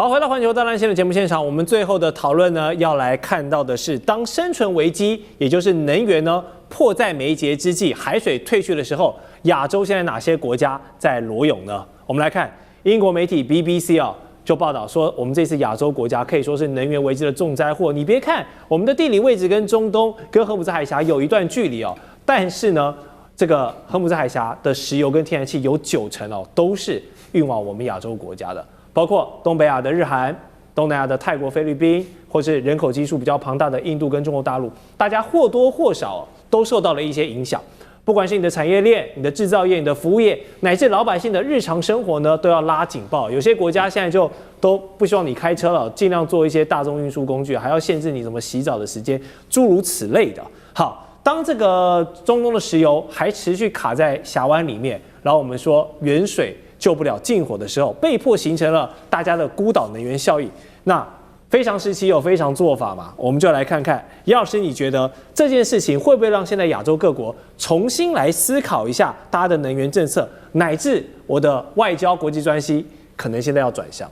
好，回到環球大亂線的節目現場，我們最後的討論呢，要來看到的是，當生存危機，也就是能源呢，迫在眉睫之際，海水退去的時候，亞洲現在哪些國家在裸泳呢？我們來看英國媒體 BBC 啊，就報道說，我們這次亞洲國家可以說是能源危機的重災禍。你別看我們的地理位置跟中東、跟荷姆茲海峽有一段距離哦，但是呢，這個荷姆茲海峽的石油跟天然氣有90%哦，都是運往我們亞洲國家的。包括東北亞的日韓、東南亞的泰國、菲律賓，或是人口基數比較龐大的印度跟中國大陸，大家或多或少都受到了一些影響。不管是你的產業鏈、你的製造業、你的服務業，乃至老百姓的日常生活呢，都要拉警報。有些國家現在就都不希望你開車了，盡量做一些大眾運輸工具，還要限制你怎麼洗澡的時間，諸如此類的。好，當這個中東的石油還持續卡在峽灣裡面，然後我們說遠水救不了近火的時候，被迫形成了大家的孤島能源效应。那非常時期有非常做法嘛，我們就來看看葉老師，你覺得這件事情会不会讓現在亞洲各國重新來思考一下大家的能源政策，乃至我的外交国際關係可能現在要轉向？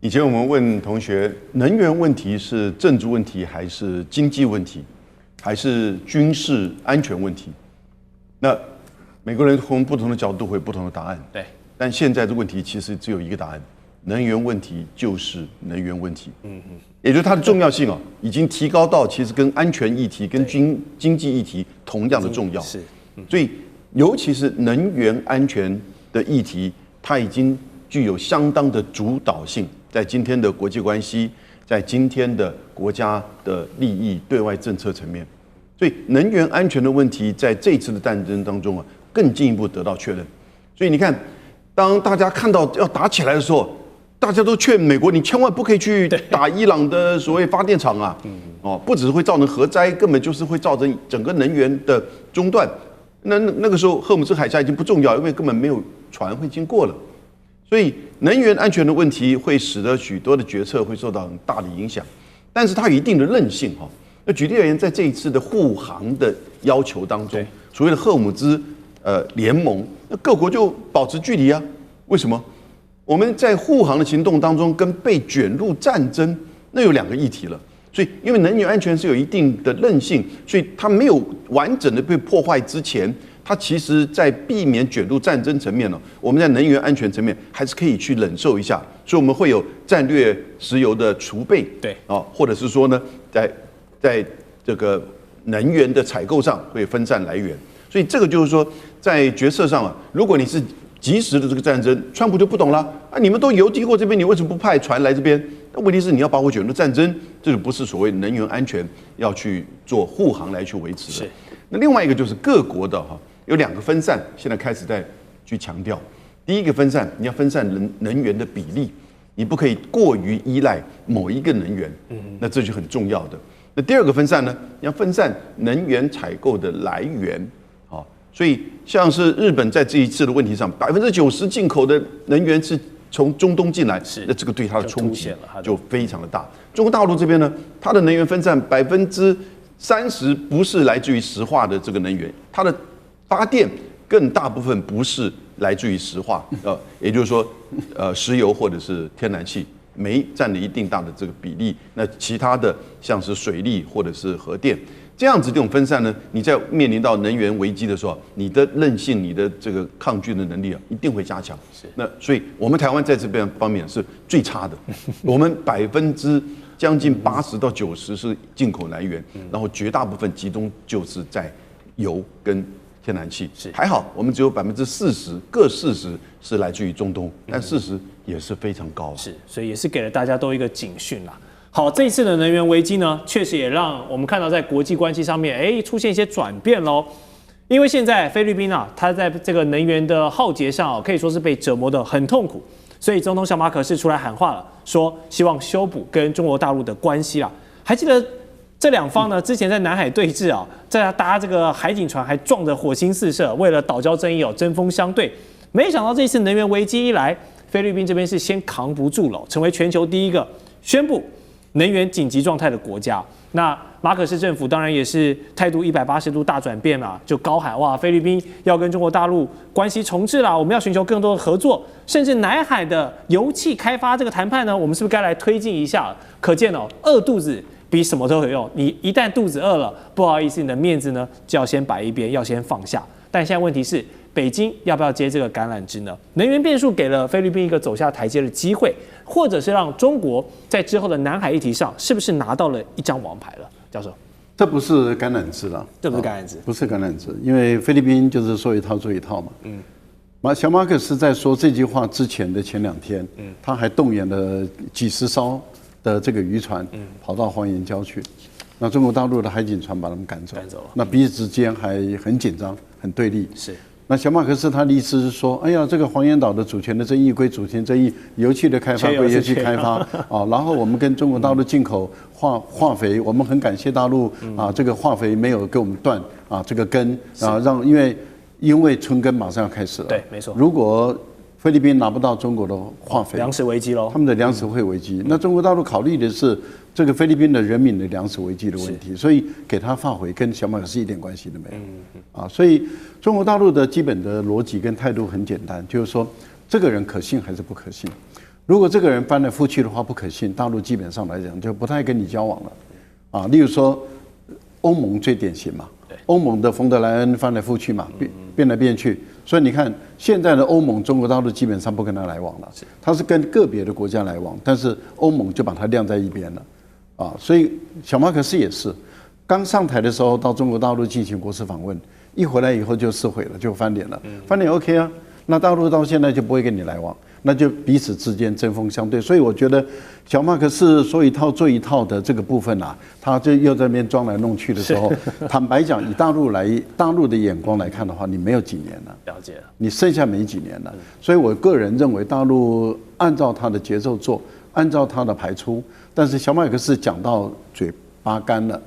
以前我們問同學，能源問題是政治問題，還是經濟問題，還是軍事安全問題？那每個人從不同的角度會有不同的答案。對，但现在的問題其實只有一個答案：能源問題就是能源問題。也就是它的重要性哦，已經提高到其實跟安全議題、跟經濟議題同樣的重要。是，所以尤其是能源安全的議題，它已經具有相當的主導性，在今天的國際關係，在今天的國家的利益、對外政策層面。所以能源安全的問題，在這次的戰爭當中啊，更進一步得到確認。所以你看，當大家看到要打起來的時候，大家都勸美國，你千萬不可以去打伊朗的所謂發電廠啊！哦，不只是會造成核災，根本就是會造成整個能源的中斷。那個時候，荷姆茲海峽已經不重要，因為根本沒有船會經過了。所以，能源安全的問題會使得許多的決策會受到很大的影響，但是它有一定的韌性哈。那舉例而言，在這一次的護航的要求當中，所謂的荷姆茲聯盟，那各國就保持距離啊。為什麼？我們在護航的行動當中，跟被捲入戰爭，那有兩個議題了。所以，因為能源安全是有一定的韌性，所以它沒有完整的被破壞之前，它其實在避免捲入戰爭層面呢，我們在能源安全層面還是可以去忍受一下。所以我們會有戰略石油的儲備，對啊，或者是說呢，在這個能源的採購上會分散來源。所以這個就是說，在決策上啊，如果你是即時的這個戰爭，川普就不懂了啊！你們都游經過這邊，你為什麼不派船來這邊？那問題是你要把我捲入戰爭，這就不是所謂能源安全要去做護航來去維持的。那另外一個就是各國的哈，有兩個分散，現在開始在去強調。第一個分散，你要分散能源的比例，你不可以過於依賴某一個能源，那這就很重要的。那第二個分散呢，你要分散能源採購的來源。所以，像是日本在這一次的問題上，90%進口的能源是從中東進來，那這個對它的衝擊就非常的大。中國大陸這邊呢，它的能源分散30%不是來自於石化的這個能源，它的發電更大部分不是來自於石化，也就是說，石油或者是天然氣，煤佔了一定大的這個比例。那其他的像是水力或者是核電。這樣子這種分散呢，你在面臨到能源危機的時候，你的韌性、你的這個抗拒的能力啊，一定會加強。那所以我們台灣在這邊方面是最差的，我們將近80%到90%是進口來源，然後絕大部分集中就是在油跟天然氣。還好我們只有40%，各40%是來自於中東，但40%也是非常高。所以也是給了大家都一個警訊啦。好，這一次的能源危機呢，確實也讓我們看到在國際關係上面，出現一些轉變嘍。因為現在菲律賓啊，它在這個能源的浩劫上可以說是被折磨得很痛苦，所以總統小馬可仕出來喊話了，說希望修補跟中國大陸的關係啦。還記得這兩方呢，之前在南海對峙啊，在搭這個海警船還撞得火星四射，為了島礁爭議針鋒相對。沒想到這次能源危機一來，菲律賓這邊是先扛不住了，成為全球第一個宣布能源緊急狀態的國家。那馬可仕政府當然也是態度180度大轉變嘛，就高喊哇，菲律賓要跟中國大陸關係重置啦，我們要尋求更多的合作，甚至南海的油氣開發這個談判呢，我們是不是該來推進一下？可見哦，餓肚子比什麼都有用。你一旦肚子餓了，不好意思，你的面子呢就要先擺一邊，要先放下。但現在問題是，北京要不要接這個橄欖枝呢？能源變數給了菲律賓一個走下台階的機會，或者是讓中國在之後的南海議題上，是不是拿到了一張王牌了？教授，這不是橄欖枝了，這不是橄欖枝，不是橄欖枝，因為菲律賓就是說一套做一套嘛。小馬可仕在說這句話之前的前2天，他還動員了幾十艘的這個漁船，跑到黃岩礁去。那中國大陸的海警船把他們趕走了，那彼此之間還很緊張，很對立。是。那小馬可仕他的意思是說，哎呀，這個黃岩島的主權的爭議歸主權爭議，油氣的開發歸油氣開發啊。然後我們跟中國大陸進口化肥，我們很感謝大陸啊，這個化肥沒有給我們斷啊這個根啊，因為春耕馬上要開始了。對，沒錯。如果菲律賓拿不到中國的化肥，糧食危機嘍，他們的糧食會危機。那中國大陸考慮的是這個菲律賓的人民的糧食危機的問題，所以給他發回跟小馬可仕一點關係都沒有。啊，所以中國大陸的基本的邏輯跟態度很簡單，就是說這個人可信還是不可信。如果這個人翻來覆去的話不可信，大陸基本上來講就不太跟你交往了。啊，例如說歐盟最典型嘛，歐盟的馮德萊恩翻來覆去嘛，變來變去。所以你看，現在的歐盟，中國大陸基本上不跟他來往了，他是跟個別的國家來往，但是歐盟就把他晾在一邊了，啊，所以小馬可仕也是，剛上台的時候到中國大陸進行國事訪問，一回來以後就撕毀了，就翻臉了，翻臉 OK 啊，那大陸到現在就不會跟你來往，那就彼此之間針鋒相對，所以我覺得小馬可仕說一套做一套的這個部分啊，他就又在那邊裝來弄去的時候，坦白講，以大陸的眼光來看的話，你沒有幾年了，了解了，你剩下沒幾年了，所以我個人認為大陸按照他的節奏做，按照他的排出，但是小馬可仕講到嘴巴乾了，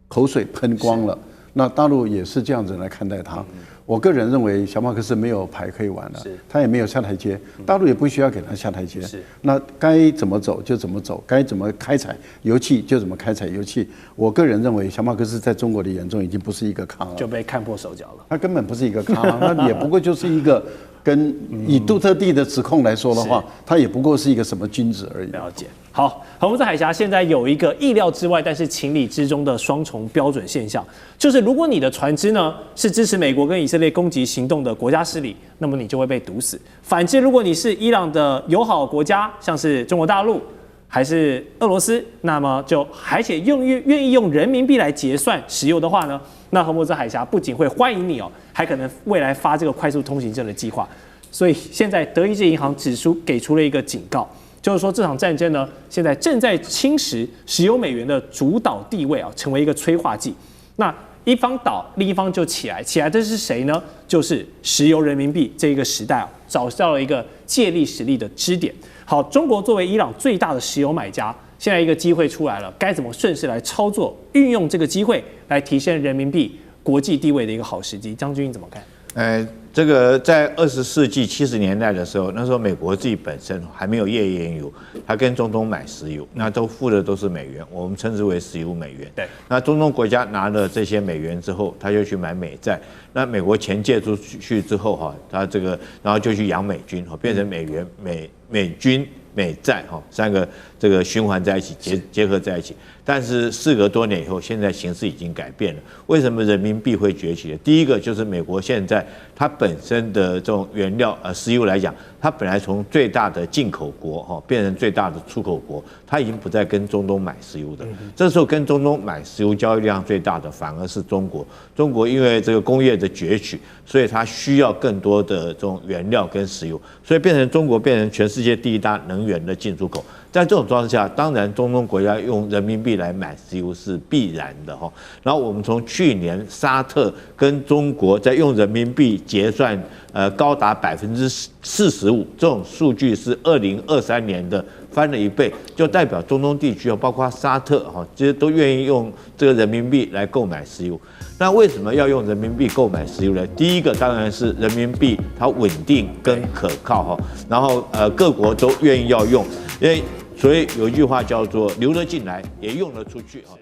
口水噴光了，那大陸也是這樣子來看待他。我個人認為小馬可仕沒有牌可以玩了，他也沒有下台階，大陸也不需要給他下台階。那該怎麼走就怎麼走，該怎麼開採油氣就怎麼開採油氣。我個人認為小馬可仕在中國的眼中已經不是一個咖了，就被看破手腳了。他根本不是一個咖，那也不過就是一個跟以杜特地的指控來說的話，他也不過是一個什麼君子而已。了解。好，荷魯斯海峽現在有一個意料之外，但是情理之中的雙重標準現象，就是如果你的船只呢是支持美國跟以色列攻擊行動的國家勢力，那麼你就會被毒死；反之，如果你是伊朗的友好國家，像是中國大陸還是俄羅斯，那麼就而且願意用人民幣來結算石油的話呢，那荷魯斯海峽不僅會歡迎你哦，還可能未來發這個快速通行證的計劃。所以現在德意志銀行給出了一個警告。就是說，這場戰爭呢，現在正在侵蝕石油美元的主導地位啊，成為一個催化劑。那一方倒，另一方就起來，起來的是誰呢？就是石油人民幣這一個時代啊，找到了一個借力使力的支點。好，中國作為伊朗最大的石油買家，現在一個機會出來了，該怎麼順勢來操作，運用這個機會來提升人民幣國際地位的一個好時機？將軍你怎麼看？這個在20世紀70年代的時候，那時候美國自己本身還沒有頁岩油，他跟中東買石油，那都付的都是美元，我們稱之為石油美元。對，那中東國家拿了這些美元之後，他就去買美債，那美國錢借出去之後哈，他這個然後就去養美軍，變成美元、美軍、美債哈三個這個循環在一起，結合在一起。但是事隔多年以後，現在形勢已經改變了。為什麼人民幣會崛起呢？第一個就是美國現在它本身的這種原料石油來講，它本來從最大的進口國變成最大的出口國，它已經不再跟中東買石油的。這時候跟中東買石油交易量最大的反而是中國。中國因為這個工業的崛起，所以它需要更多的這種原料跟石油，所以中國變成全世界第一大能源的進出口。在這種狀況下，當然中東國家用人民幣來買石油是必然的哈。然後我們從去年沙特跟中國在用人民幣結算，高達45%，這種數據是2023年的翻了1倍，就代表中東地區包括沙特哈，其實都願意用這個人民幣來購買石油。那為什麼要用人民幣購買石油呢？第一個當然是人民幣它穩定跟可靠哈，然後各國都願意要用，因為所以有一句話叫做留得進來，也用得出去啊。